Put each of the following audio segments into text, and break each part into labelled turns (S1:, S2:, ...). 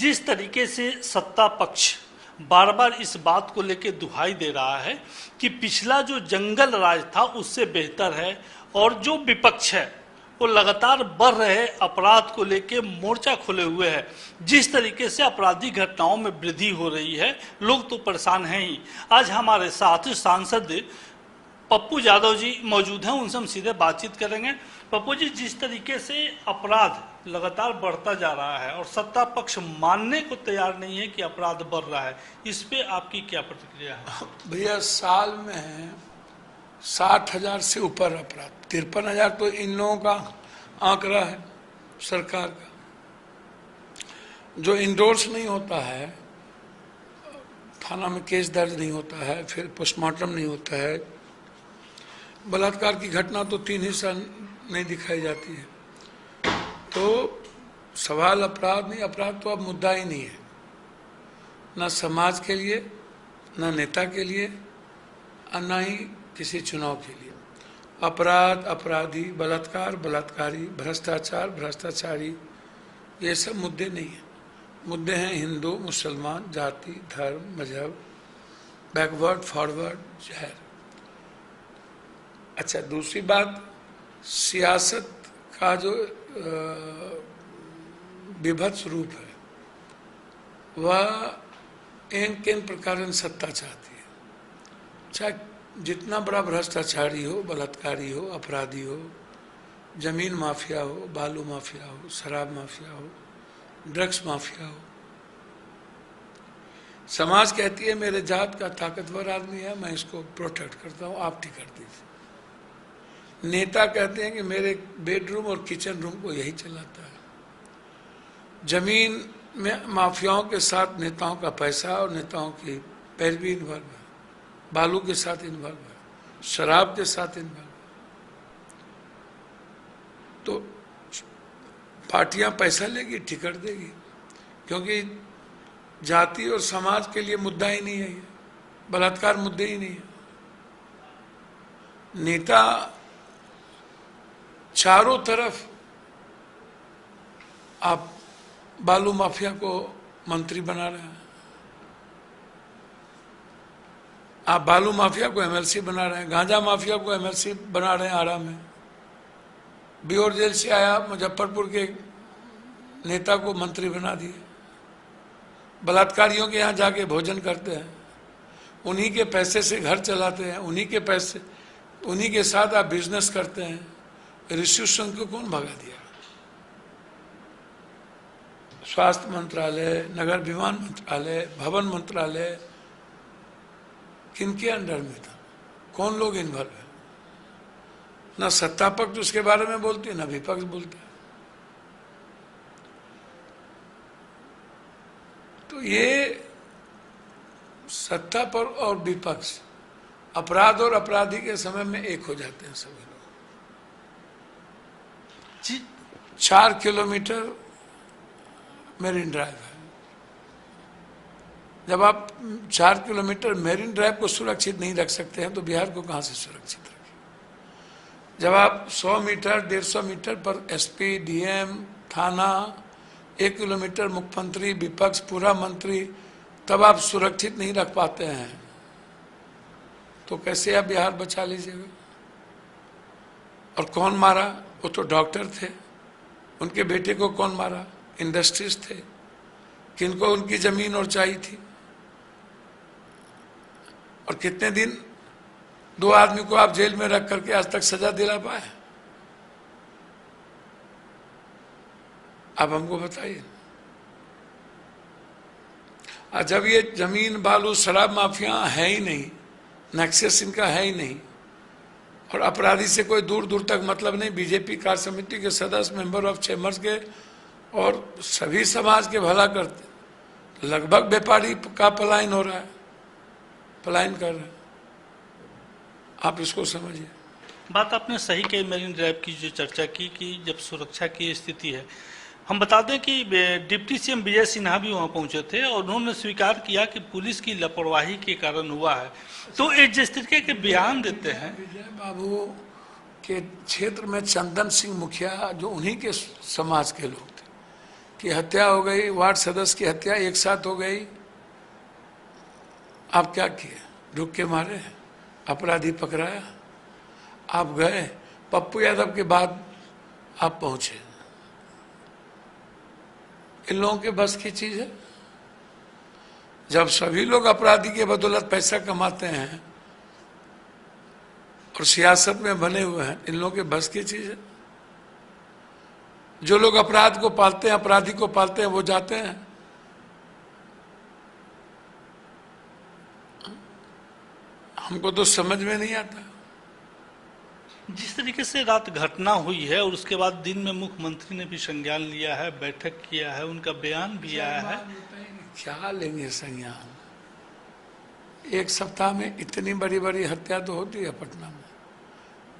S1: जिस तरीके से सत्ता पक्ष बार बार इस बात को लेकर दुहाई दे रहा है कि पिछला जो जंगल राज था उससे बेहतर है, और जो विपक्ष है वो लगातार बढ़ रहे अपराध को लेकर मोर्चा खोले हुए है, जिस तरीके से आपराधिक घटनाओं में वृद्धि हो रही है, लोग तो परेशान हैं ही। आज हमारे साथ सांसद पप्पू यादव जी मौजूद हैं, उनसे हम सीधे बातचीत करेंगे। पप्पू जी, जिस तरीके से अपराध लगातार बढ़ता जा रहा है और सत्ता पक्ष मानने को तैयार नहीं है कि अपराध बढ़ रहा है, इस पे आपकी क्या प्रतिक्रिया है?
S2: भैया, साल में 60,000 से ऊपर अपराध, 53,000 तो इन लोगों का आंकड़ा है सरकार का। जो इंडोर्स नहीं होता है, थाना में केस दर्ज नहीं होता है, फिर पोस्टमार्टम नहीं होता है, बलात्कार की घटना तो 3 हिस्सा नहीं दिखाई जाती है। तो सवाल अपराध नहीं, अपराध तो अब मुद्दा ही नहीं है, ना समाज के लिए, ना नेता के लिए, और ना ही किसी चुनाव के लिए। अपराध, अपराधी, बलात्कार, बलात्कारी, भ्रष्टाचार, भ्रष्टाचारी, ये सब मुद्दे नहीं हैं। मुद्दे हैं हिंदू, मुसलमान, जाति, धर्म, मजहब, बैकवर्ड, फॉरवर्ड, जहर। अच्छा, दूसरी बात, सियासत का जो विभत्स रूप है वह इन प्रकार सत्ता चाहती है। चाहे जितना बड़ा भ्रष्टाचारी हो, बलात्कारी हो, अपराधी हो, जमीन माफिया हो, बालू माफिया हो, शराब माफिया हो, ड्रग्स माफिया हो, समाज कहती है मेरे जात का ताकतवर आदमी है, मैं इसको प्रोटेक्ट करता हूँ, आप ठीक कर दीजिए। नेता कहते हैं कि मेरे बेडरूम और किचन रूम को यही चलाता है। जमीन में माफियाओं के साथ नेताओं का पैसा और नेताओं की पैरवी इन्वॉल्व है, बालू के साथ इन्वॉल्व है, शराब के साथ इन्वॉल्व है। तो पार्टियां पैसा लेगी, टिकट देगी, क्योंकि जाति और समाज के लिए मुद्दा ही नहीं है, ये बलात्कार मुद्दे ही नहीं है। नेता चारों तरफ, आप बालू माफिया को मंत्री बना रहे हैं, आप बालू माफिया को एमएलसी बना रहे हैं, गांजा माफिया को एमएलसी बना रहे हैं आरा में, बिहार जेल से आया मुजफ्फरपुर के नेता को मंत्री बना दिए, बलात्कारियों के यहाँ जाके भोजन करते हैं, उन्हीं के पैसे से घर चलाते हैं, उन्हीं के पैसे, उन्हीं के साथ आप बिजनेस करते हैं। ऋषि सिंह को कौन भगा दिया? स्वास्थ्य मंत्रालय, नगर विमान मंत्रालय, भवन मंत्रालय किनके अंडर में था? कौन लोग इन्वॉल्व है? ना सत्ता पक्ष उसके बारे में बोलती है, ना विपक्ष बोलता है। तो ये सत्ता पर और विपक्ष, अपराध और अपराधी के समय में एक हो जाते हैं सभी लोग। 4 किलोमीटर मेरीन ड्राइव है। जब आप 4 किलोमीटर मेरीन ड्राइव को सुरक्षित नहीं रख सकते हैं तो बिहार को कहां से सुरक्षित रखें? जब आप 100 मीटर 150 मीटर पर एसपी, डीएम, थाना, 1 किलोमीटर मुख्यमंत्री, विपक्ष, पूरा मंत्री, तब आप सुरक्षित नहीं रख पाते हैं तो कैसे आप बिहार बचा लीजिएगा? और कौन मारा? वो तो डॉक्टर थे, उनके बेटे को कौन मारा? इंडस्ट्रीज थे, किनको उनकी जमीन और चाहिए थी। और कितने दिन 2 आदमी को आप जेल में रख करके आज तक सजा दिला पाए? आप हमको बताइए। जब ये जमीन, बालू, शराब माफिया है ही नहीं, नेक्सस इनका है ही नहीं, और अपराधी से कोई दूर दूर तक मतलब नहीं, बीजेपी कार्य समिति के सदस्य, मेंबर ऑफ चेम्बर्स के, और सभी समाज के भला करते, लगभग व्यापारी का पलायन हो रहा है, पलायन कर रहे हैं। आप इसको समझिए।
S1: बात आपने सही कही, मेरीन ड्राइव की जो चर्चा की कि जब सुरक्षा की स्थिति है। हम बता दें कि डिप्टी सीएम विजय सिन्हा भी वहां पहुंचे थे और उन्होंने स्वीकार किया कि पुलिस की लापरवाही के कारण हुआ है। तो एक जिस तरीके के बयान देते हैं,
S2: विजय बाबू के क्षेत्र में चंदन सिंह मुखिया, जो उन्हीं के समाज के लोग थे, की हत्या हो गई, वार्ड सदस्य की हत्या एक साथ हो गई, आप क्या किए? रुक के मारे, अपराधी पकड़ाया, आप गए, पप्पू यादव के बाद आप पहुंचे। इन लोगों के बस की चीज है? जब सभी लोग अपराधी के बदौलत पैसा कमाते हैं और सियासत में बने हुए हैं, इन लोगों के बस की चीज है? जो लोग अपराध को पालते हैं, अपराधी को पालते हैं, वो जाते हैं। हमको तो समझ में नहीं आता।
S1: जिस तरीके से रात घटना हुई है और उसके बाद दिन में मुख्यमंत्री ने भी संज्ञान लिया है, बैठक किया है, उनका बयान भी आया है।
S2: क्या लेंगे संज्ञान? एक सप्ताह में इतनी बड़ी बड़ी हत्या तो होती है पटना में।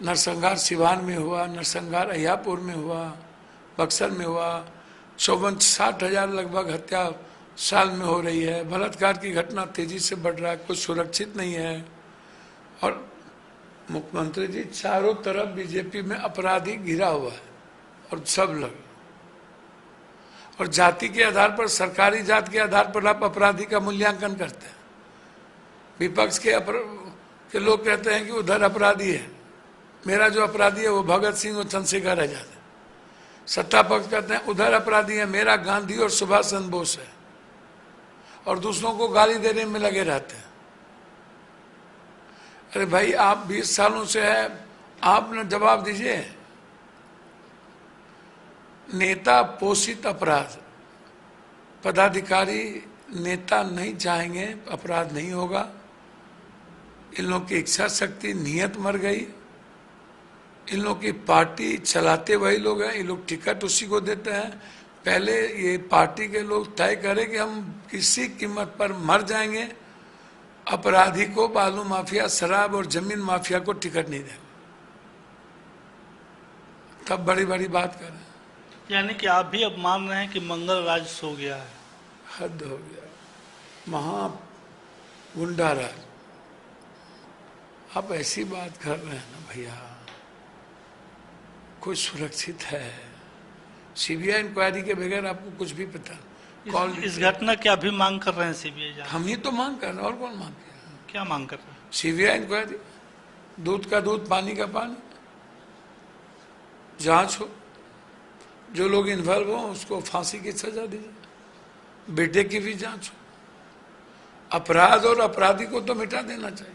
S2: नरसंहार सिवान में हुआ, नरसंहार अहियापुर में हुआ, बक्सर में हुआ, 54-60 लगभग हत्या साल में हो रही है। बलात्कार की घटना तेजी से बढ़ रहा है, कुछ सुरक्षित नहीं है। और मुख्यमंत्री जी, चारों तरफ बीजेपी में अपराधी घिरा हुआ है और सब लोग, और जाति के आधार पर, सरकारी जात के आधार पर आप अपराधी का मूल्यांकन करते हैं। विपक्ष के लोग कहते हैं कि उधर अपराधी है, मेरा जो अपराधी है वो भगत सिंह और चंद्रशेखर आजाद है। सत्ता पक्ष कहते हैं उधर अपराधी है, मेरा गांधी और सुभाष चंद्र बोस है, और दूसरों को गाली देने में लगे रहते हैं। अरे भाई, आप 20 सालों से है, आप न जवाब दीजिए। नेता पोषित अपराध, पदाधिकारी नेता नहीं चाहेंगे अपराध नहीं होगा। इन लोगों की इच्छा शक्ति, नियत मर गई। इन लोगों की पार्टी चलाते वही लोग हैं, ये लोग टिकट उसी को देते हैं। पहले ये पार्टी के लोग तय करें कि हम किसी कीमत पर मर जाएंगे, अपराधी को, बालू माफिया, शराब और जमीन माफिया को टिकट नहीं देंगे, तब बड़ी बड़ी बात करें।
S1: यानी कि आप भी अब मान रहे हैं कि मंगल राज सो गया है?
S2: हद हो गया, महा गुंडा राज। आप ऐसी बात कर रहे हैं ना भैया, कुछ सुरक्षित है? सीबीआई इंक्वायरी के बगैर आपको कुछ भी पता?
S1: इस घटना की अभी मांग कर रहे हैं सीबीआई जांच?
S2: हम ही तो मांग कर रहे हैं, और कौन मांग कर रहा है?
S1: क्या मांग कर रहे हैं?
S2: सीबीआई इंक्वायरी, दूध का दूध पानी का पानी, जांच हो, जो लोग इन्वॉल्व हो उसको फांसी की सजा दीजिए, बेटे की भी जांच हो। अपराध और अपराधी को तो मिटा देना चाहिए।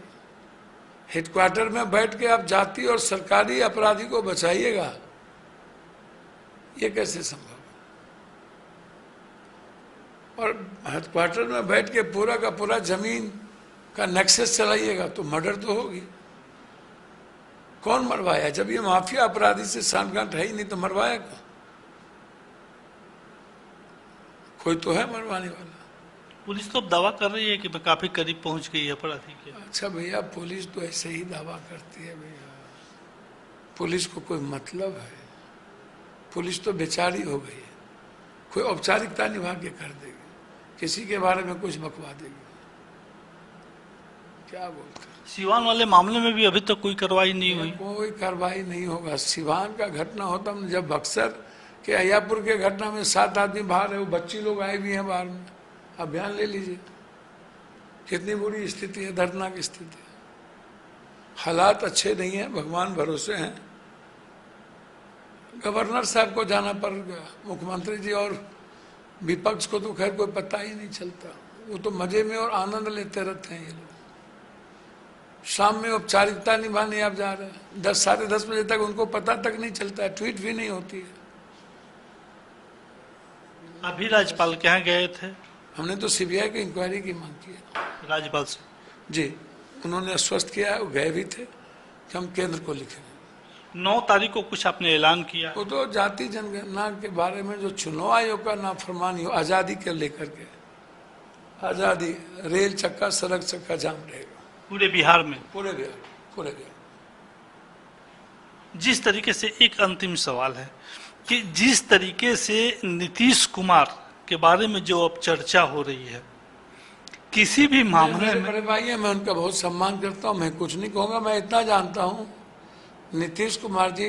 S2: हेडक्वार्टर में बैठ के आप जाति और सरकारी अपराधी को बचाइएगा, ये कैसे संभव? और हेडक्वार्टर में बैठ के पूरा का पूरा जमीन का नेक्सस चलाइएगा तो मर्डर तो होगी। कौन मरवाया? जब ये माफिया अपराधी से सांठगांठ है ही नहीं तो मरवाया कौन? कोई तो है मरवाने वाला।
S1: पुलिस तो अब दावा कर रही है कि मैं काफी करीब पहुंच गई है अपराधी के।
S2: अच्छा भैया, पुलिस तो ऐसे ही दावा करती है भैया, पुलिस को कोई मतलब है? पुलिस तो बेचारी हो गई है, कोई औपचारिकता निभा के कर देगी, किसी के बारे में कुछ बकवा देगी। क्या बोलते हैं?
S1: सिवान वाले मामले में भी अभी तक कोई कार्रवाई नहीं हुई?
S2: कोई कार्रवाई नहीं होगा। सिवान का घटना होता, जब बक्सर के अहियापुर के घटना में 7 आदमी बाहर है, वो बच्ची लोग आए भी हैं बाहर में, अभियान ले लीजिए, कितनी बुरी स्थिति है, दर्दनाक स्थिति है। हालात अच्छे नहीं है, भगवान भरोसे हैं। गवर्नर साहब को जाना पड़ गया, मुख्यमंत्री जी और विपक्ष को तो खैर कोई पता ही नहीं चलता, वो तो मजे में और आनंद लेते रहते हैं ये लोग। शाम में औपचारिकता निभाने आप जा रहे हैं, 10 साढ़े 10 बजे तक उनको पता तक नहीं चलता है, ट्वीट भी नहीं होती है।
S1: अभी राज्यपाल के यहाँ गए थे?
S2: हमने तो सीबीआई की इंक्वायरी की मांग की है
S1: राज्यपाल से
S2: जी, उन्होंने आश्वस्त किया है, वो गए भी थे कि हम केंद्र को लिखेंगे।
S1: 9 तारीख को कुछ आपने ऐलान किया?
S2: वो तो जाति जनगणना के बारे में जो चुनाव आयोग का नाफरमानी हो, आज़ादी के लेकर के, आज़ादी, रेल चक्का सड़क चक्का जाम रहेगा
S1: पूरे बिहार में?
S2: पूरे बिहार, पूरे बिहार।
S1: जिस तरीके से, एक अंतिम सवाल है कि जिस तरीके से नीतीश कुमार के बारे में जो अब चर्चा हो रही है, किसी भी मामले में,
S2: बड़े भाई है, मैं उनका बहुत सम्मान करता हूँ, मैं कुछ नहीं कहूँगा। मैं इतना जानता हूँ, नीतीश कुमार जी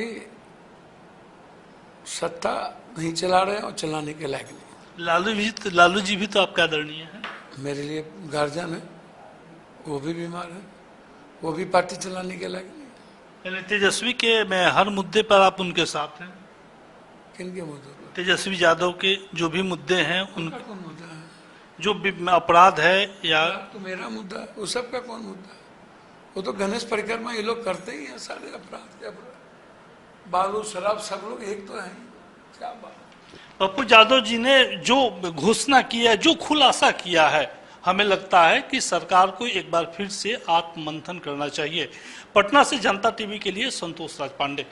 S2: सत्ता नहीं चला रहे और चलाने के लायक नहीं।
S1: लालू जी भी तो आपका आदरणीय है।
S2: मेरे लिए गार्जियन है, वो भी बीमार है, वो भी पार्टी चलाने के लायक नहीं।
S1: यानी तेजस्वी के में हर मुद्दे पर आप उनके साथ हैं।
S2: किन के मुद्दों पर?
S1: तेजस्वी यादव के जो भी मुद्दे हैं
S2: उनका कौन मुद्दा है?
S1: जो भी अपराध है या
S2: तो मेरा मुद्दा है, वो सबका कौन मुद्दा है? वो तो गणेश परिक्रमा ये लोग करते ही हैं, सारे अपराध के अपराध, बालू शराब सब लोग एक तो हैं। क्या बात।
S1: पप्पू यादव जी ने जो घोषणा की है, जो खुलासा किया है, हमें लगता है कि सरकार को एक बार फिर से आत्ममंथन करना चाहिए। पटना से जनता टीवी के लिए संतोष राज पांडे।